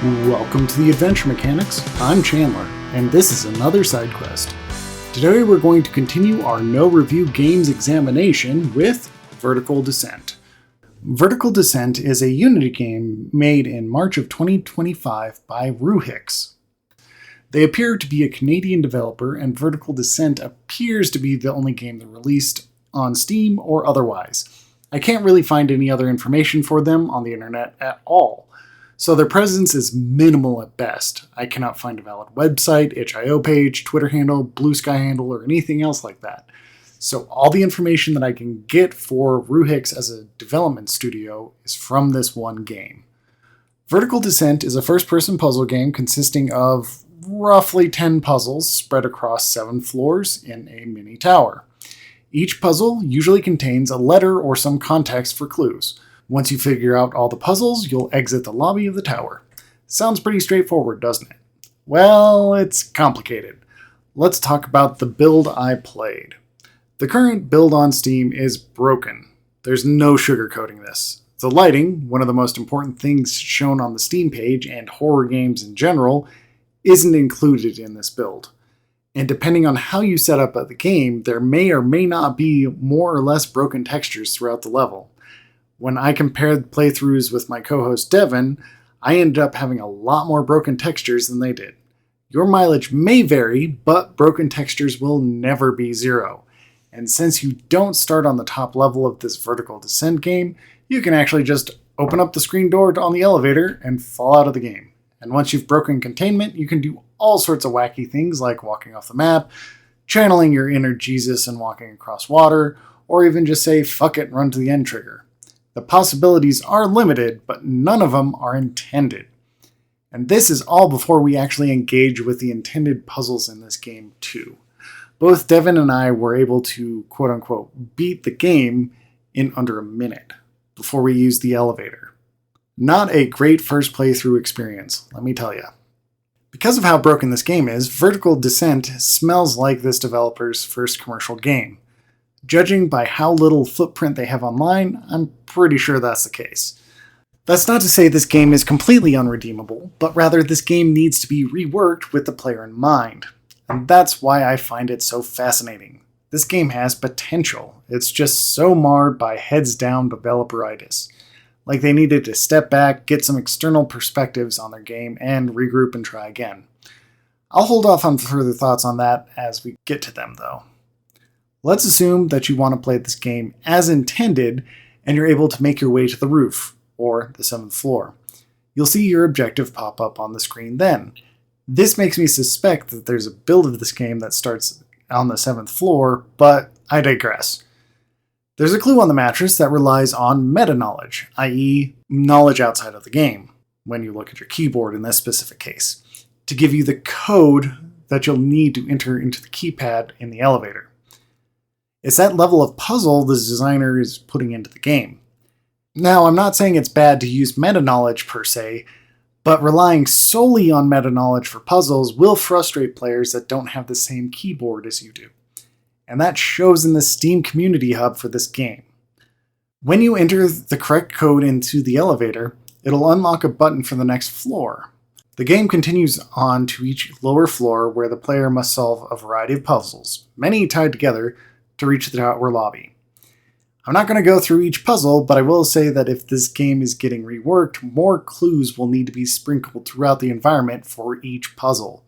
Welcome to the Adventure Mechanics. I'm Chandler, and this is another side quest. Today we're going to continue our no review games examination with Vertical Descent. Vertical Descent is a Unity game made in March of 2025 by Ruhix. They appear to be a Canadian developer, and Vertical Descent appears to be the only game they released on Steam or otherwise. I can't really find any other information for them on the internet at all. So their presence is minimal at best. I cannot find a valid website, itch.io page, Twitter handle, Blue Sky handle, or anything else like that. So all the information that I can get for Ruhix as a development studio is from this one game. Vertical Descent is a first-person puzzle game consisting of roughly 10 puzzles spread across 7 floors in a mini tower. Each puzzle usually contains a letter or some context for clues. Once you figure out all the puzzles, you'll exit the lobby of the tower. Sounds pretty straightforward, doesn't it? Well, it's complicated. Let's talk about the build I played. The current build on Steam is broken. There's no sugarcoating this. The lighting, one of the most important things shown on the Steam page and horror games in general, isn't included in this build. And depending on how you set up the game, there may or may not be more or less broken textures throughout the level. When I compared playthroughs with my co-host Devin, I ended up having a lot more broken textures than they did. Your mileage may vary, but broken textures will never be zero. And since you don't start on the top level of this Vertical Descent game, you can actually just open up the screen door on the elevator and fall out of the game. And once you've broken containment, you can do all sorts of wacky things like walking off the map, channeling your inner Jesus and walking across water, or even just say fuck it and run to the end trigger. The possibilities are limited, but none of them are intended. And this is all before we actually engage with the intended puzzles in this game too. Both Devin and I were able to quote-unquote beat the game in under a minute before we used the elevator. Not a great first playthrough experience, let me tell you. Because of how broken this game is, Vertical Descent smells like this developer's first commercial game. Judging by how little footprint they have online, I'm pretty sure that's the case. That's not to say this game is completely unredeemable, but rather this game needs to be reworked with the player in mind. And that's why I find it so fascinating. This game has potential. It's just so marred by heads-down developeritis. Like they needed to step back, get some external perspectives on their game, and regroup and try again. I'll hold off on further thoughts on that as we get to them, though. Let's assume that you want to play this game as intended and you're able to make your way to the roof, or the 7th floor. You'll see your objective pop up on the screen then. This makes me suspect that there's a build of this game that starts on the 7th floor, but I digress. There's a clue on the mattress that relies on meta-knowledge, i.e. knowledge outside of the game, when you look at your keyboard in this specific case, to give you the code that you'll need to enter into the keypad in the elevator. It's that level of puzzle the designer is putting into the game. Now, I'm not saying it's bad to use meta-knowledge per se, but relying solely on meta-knowledge for puzzles will frustrate players that don't have the same keyboard as you do. And that shows in the Steam Community Hub for this game. When you enter the correct code into the elevator, it'll unlock a button for the next floor. The game continues on to each lower floor where the player must solve a variety of puzzles, many tied together, to reach the tower lobby. I'm not going to go through each puzzle, but I will say that if this game is getting reworked, more clues will need to be sprinkled throughout the environment for each puzzle.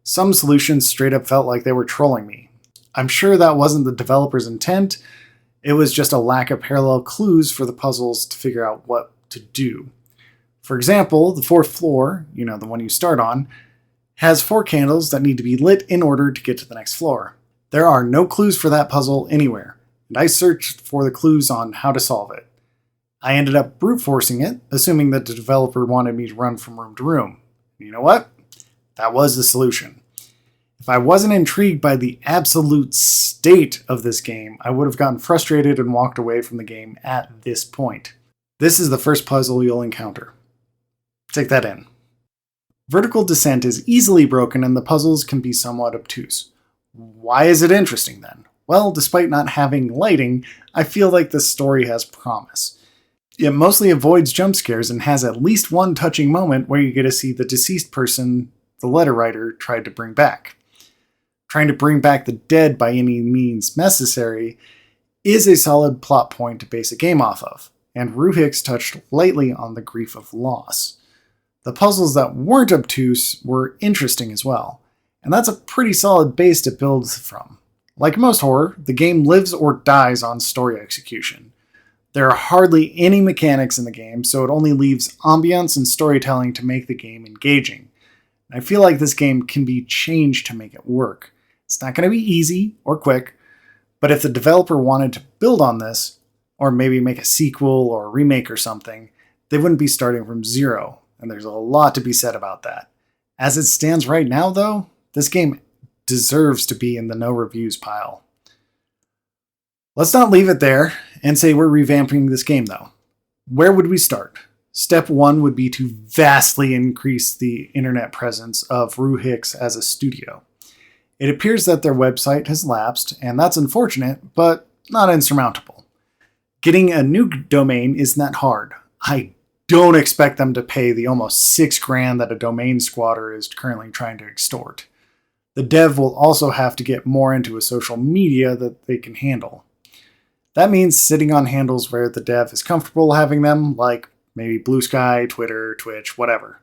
Some solutions straight up felt like they were trolling me. I'm sure that wasn't the developer's intent, it was just a lack of parallel clues for the puzzles to figure out what to do. For example, the 4th floor, the one you start on, has 4 candles that need to be lit in order to get to the next floor. There are no clues for that puzzle anywhere, and I searched for the clues on how to solve it. I ended up brute forcing it, assuming that the developer wanted me to run from room to room. You know what? That was the solution. If I wasn't intrigued by the absolute state of this game, I would have gotten frustrated and walked away from the game at this point. This is the first puzzle you'll encounter. Take that in. Vertical Descent is easily broken and the puzzles can be somewhat obtuse. Why is it interesting then? Well, despite not having lighting, I feel like this story has promise. It mostly avoids jump scares and has at least one touching moment where you get to see the deceased person the letter writer tried to bring back. Trying to bring back the dead by any means necessary is a solid plot point to base a game off of, and Rue Hicks touched lightly on the grief of loss. The puzzles that weren't obtuse were interesting as well, and that's a pretty solid base to build from. Like most horror, the game lives or dies on story execution. There are hardly any mechanics in the game, so it only leaves ambiance and storytelling to make the game engaging. And I feel like this game can be changed to make it work. It's not going to be easy or quick, but if the developer wanted to build on this, or maybe make a sequel or a remake or something, they wouldn't be starting from zero, and there's a lot to be said about that. As it stands right now, though, this game deserves to be in the no reviews pile. Let's not leave it there and say we're revamping this game, though. Where would we start? Step one would be to vastly increase the internet presence of Rue Hicks as a studio. It appears that their website has lapsed, and that's unfortunate, but not insurmountable. Getting a new domain isn't that hard. I don't expect them to pay the almost $6,000 that a domain squatter is currently trying to extort. The dev will also have to get more into a social media that they can handle. That means sitting on handles where the dev is comfortable having them, like maybe Blue Sky, Twitter, Twitch, whatever.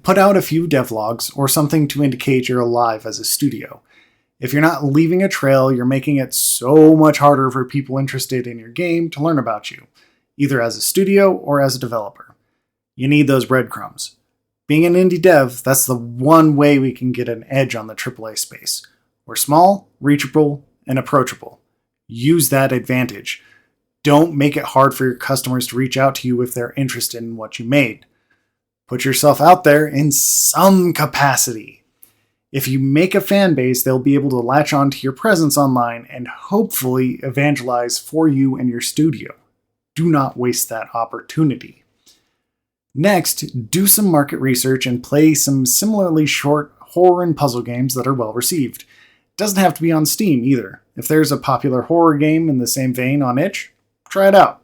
Put out a few devlogs or something to indicate you're alive as a studio. If you're not leaving a trail, you're making it so much harder for people interested in your game to learn about you, either as a studio or as a developer. You need those breadcrumbs. Being an indie dev, that's the one way we can get an edge on the AAA space. We're small, reachable, and approachable. Use that advantage. Don't make it hard for your customers to reach out to you if they're interested in what you made. Put yourself out there in some capacity. If you make a fan base, they'll be able to latch on to your presence online and hopefully evangelize for you and your studio. Do not waste that opportunity. Next, do some market research and play some similarly short horror and puzzle games that are well received. It doesn't have to be on Steam either. If there's a popular horror game in the same vein on itch, try it out.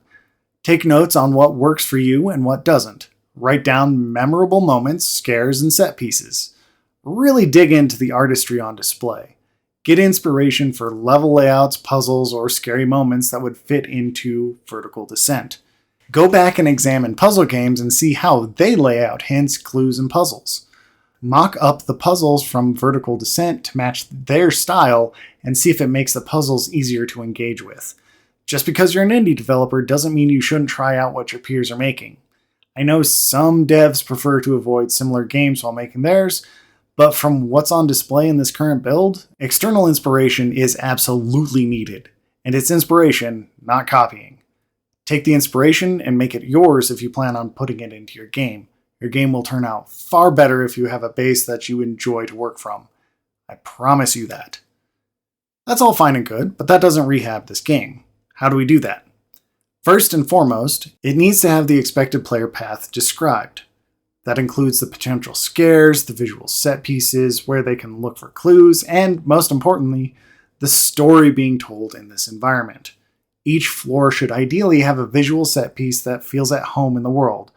Take notes on what works for you and what doesn't. Write down memorable moments, scares, and set pieces. Really dig into the artistry on display. Get inspiration for level layouts, puzzles, or scary moments that would fit into Vertical Descent. Go back and examine puzzle games and see how they lay out hints, clues, and puzzles. Mock up the puzzles from Vertical Descent to match their style and see if it makes the puzzles easier to engage with. Just because you're an indie developer doesn't mean you shouldn't try out what your peers are making. I know some devs prefer to avoid similar games while making theirs, but from what's on display in this current build, external inspiration is absolutely needed, and it's inspiration, not copying. Take the inspiration and make it yours if you plan on putting it into your game. Your game will turn out far better if you have a base that you enjoy to work from. I promise you that. That's all fine and good, but that doesn't rehab this game. How do we do that? First and foremost, it needs to have the expected player path described. That includes the potential scares, the visual set pieces, where they can look for clues, and most importantly, the story being told in this environment. Each floor should ideally have a visual set piece that feels at home in the world.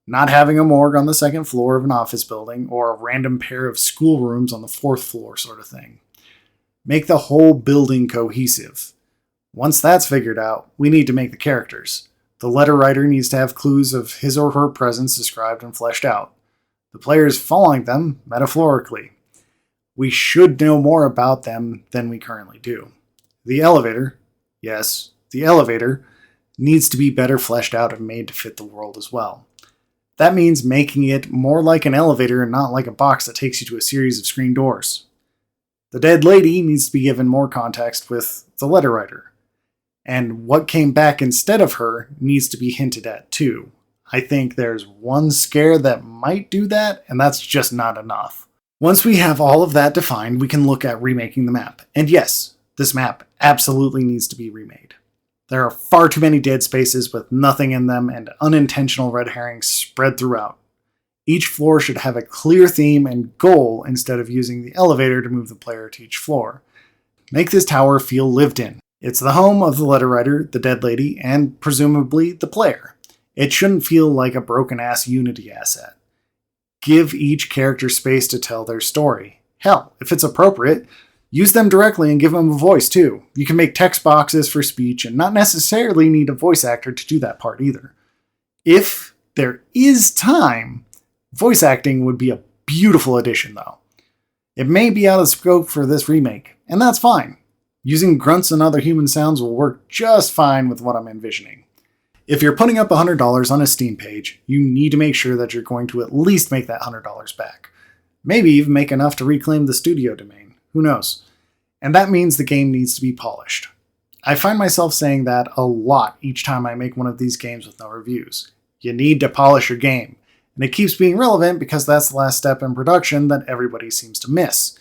Not having a morgue on the second floor of an office building or a random pair of schoolrooms on the fourth floor sort of thing. Make the whole building cohesive. Once that's figured out, we need to make the characters. The letter writer needs to have clues of his or her presence described and fleshed out. The players following them, metaphorically. We should know more about them than we currently do. The elevator, yes, the elevator, needs to be better fleshed out and made to fit the world as well. That means making it more like an elevator and not like a box that takes you to a series of screen doors. The dead lady needs to be given more context with the letter writer. And what came back instead of her needs to be hinted at too. I think there's one scare that might do that, and that's just not enough. Once we have all of that defined, we can look at remaking the map. And yes, this map absolutely needs to be remade. There are far too many dead spaces with nothing in them and unintentional red herrings spread throughout. Each floor should have a clear theme and goal instead of using the elevator to move the player to each floor. Make this tower feel lived in. It's the home of the letter writer, the dead lady, and presumably the player. It shouldn't feel like a broken-ass Unity asset. Give each character space to tell their story. Hell, if it's appropriate, use them directly and give them a voice too. You can make text boxes for speech and not necessarily need a voice actor to do that part either. If there is time, voice acting would be a beautiful addition though. It may be out of scope for this remake, and that's fine. Using grunts and other human sounds will work just fine with what I'm envisioning. If you're putting up $100 on a Steam page, you need to make sure that you're going to at least make that $100 back. Maybe even make enough to reclaim the studio domain. Who knows? And that means the game needs to be polished. I find myself saying that a lot each time I make one of these games with no reviews. You need to polish your game. And it keeps being relevant because that's the last step in production that everybody seems to miss.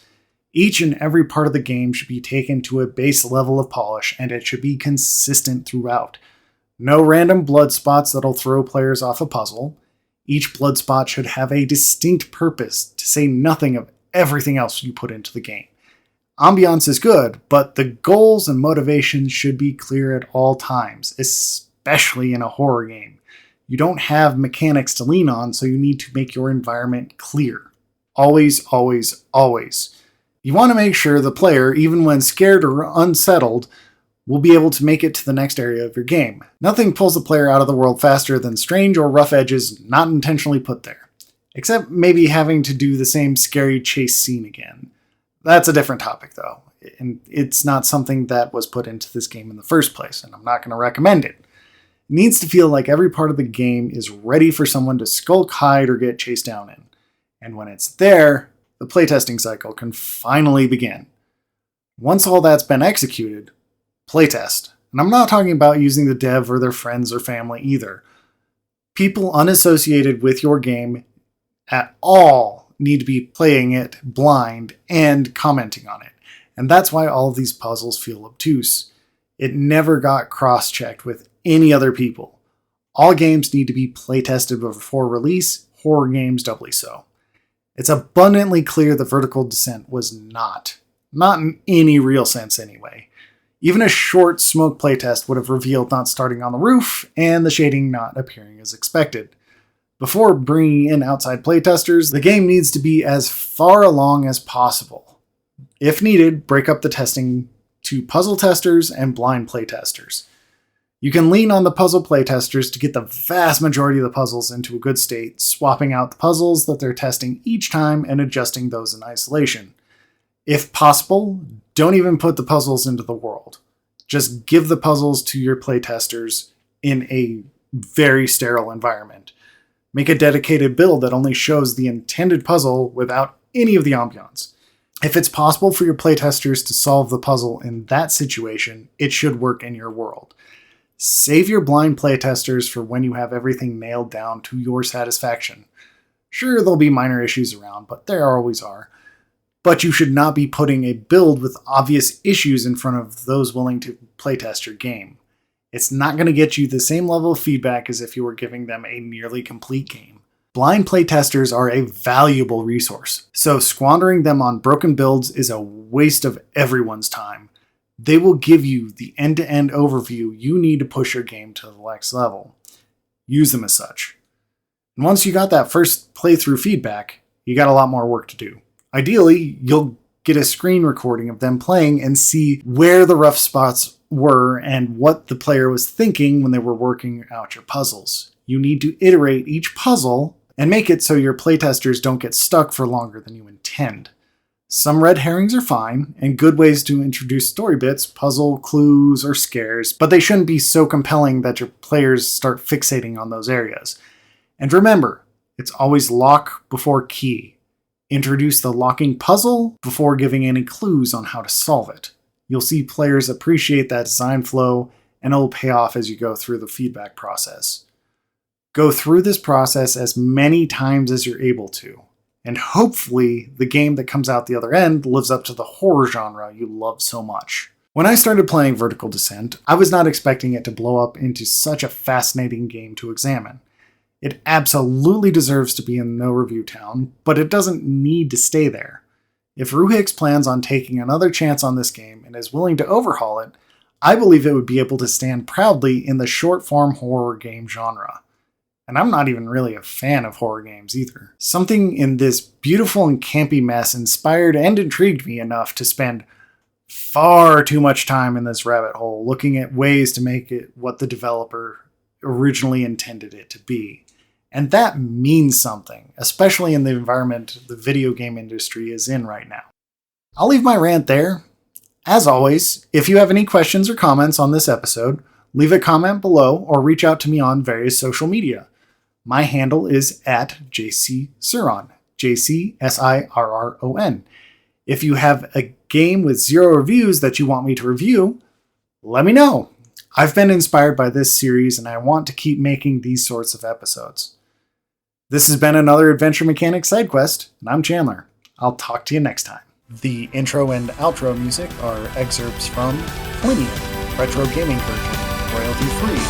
Each and every part of the game should be taken to a base level of polish, and it should be consistent throughout. No random blood spots that'll throw players off a puzzle. Each blood spot should have a distinct purpose, to say nothing of everything else you put into the game. Ambiance is good, but the goals and motivations should be clear at all times, especially in a horror game. You don't have mechanics to lean on, so you need to make your environment clear. Always, always, always. You want to make sure the player, even when scared or unsettled, will be able to make it to the next area of your game. Nothing pulls the player out of the world faster than strange or rough edges not intentionally put there. Except maybe having to do the same scary chase scene again. That's a different topic though, and it's not something that was put into this game in the first place, and I'm not going to recommend it. It needs to feel like every part of the game is ready for someone to skulk, hide, or get chased down in. And when it's there, the playtesting cycle can finally begin. Once all that's been executed, playtest. And I'm not talking about using the dev or their friends or family either. People unassociated with your game at all need to be playing it blind and commenting on it. And that's why all of these puzzles feel obtuse. It never got cross-checked with any other people. All games need to be playtested before release, horror games doubly so. It's abundantly clear that Vertical Descent was not in any real sense anyway. Even a short smoke playtest would have revealed not starting on the roof and the shading not appearing as expected. Before bringing in outside playtesters, the game needs to be as far along as possible. If needed, break up the testing to puzzle testers and blind playtesters. You can lean on the puzzle playtesters to get the vast majority of the puzzles into a good state, swapping out the puzzles that they're testing each time and adjusting those in isolation. If possible, don't even put the puzzles into the world. Just give the puzzles to your playtesters in a very sterile environment. Make a dedicated build that only shows the intended puzzle without any of the ambiance. If it's possible for your playtesters to solve the puzzle in that situation, it should work in your world. Save your blind playtesters for when you have everything nailed down to your satisfaction. Sure, there'll be minor issues around, but there always are. But you should not be putting a build with obvious issues in front of those willing to playtest your game. It's not going to get you the same level of feedback as if you were giving them a nearly complete game. Blind playtesters are a valuable resource, so squandering them on broken builds is a waste of everyone's time. They will give you the end-to-end overview you need to push your game to the next level. Use them as such. And once you got that first playthrough feedback, you got a lot more work to do. Ideally, you'll get a screen recording of them playing and see where the rough spots were and what the player was thinking when they were working out your puzzles. You need to iterate each puzzle and make it so your playtesters don't get stuck for longer than you intend. Some red herrings are fine, and good ways to introduce story bits, puzzle, clues, or scares, but they shouldn't be so compelling that your players start fixating on those areas. And remember, it's always lock before key. Introduce the locking puzzle before giving any clues on how to solve it. You'll see players appreciate that design flow, and it'll pay off as you go through the feedback process. Go through this process as many times as you're able to. And hopefully, the game that comes out the other end lives up to the horror genre you love so much. When I started playing Vertical Descent, I was not expecting it to blow up into such a fascinating game to examine. It absolutely deserves to be in no review town, but it doesn't need to stay there. If Ruhix plans on taking another chance on this game and is willing to overhaul it, I believe it would be able to stand proudly in the short-form horror game genre. And I'm not even really a fan of horror games either. Something in this beautiful and campy mess inspired and intrigued me enough to spend far too much time in this rabbit hole looking at ways to make it what the developer originally intended it to be. And that means something, especially in the environment the video game industry is in right now. I'll leave my rant there. As always, if you have any questions or comments on this episode, leave a comment below or reach out to me on various social media. My handle is @JCSirron, JCSIRRON. If you have a game with 0 reviews that you want me to review, let me know. I've been inspired by this series and I want to keep making these sorts of episodes. This has been another Adventure Mechanics side quest, and I'm Chandler. I'll talk to you next time. The intro and outro music are excerpts from Plinian, retro gaming version, royalty free.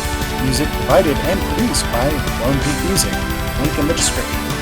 Music provided and produced by Lone Peak Music. Link in the description.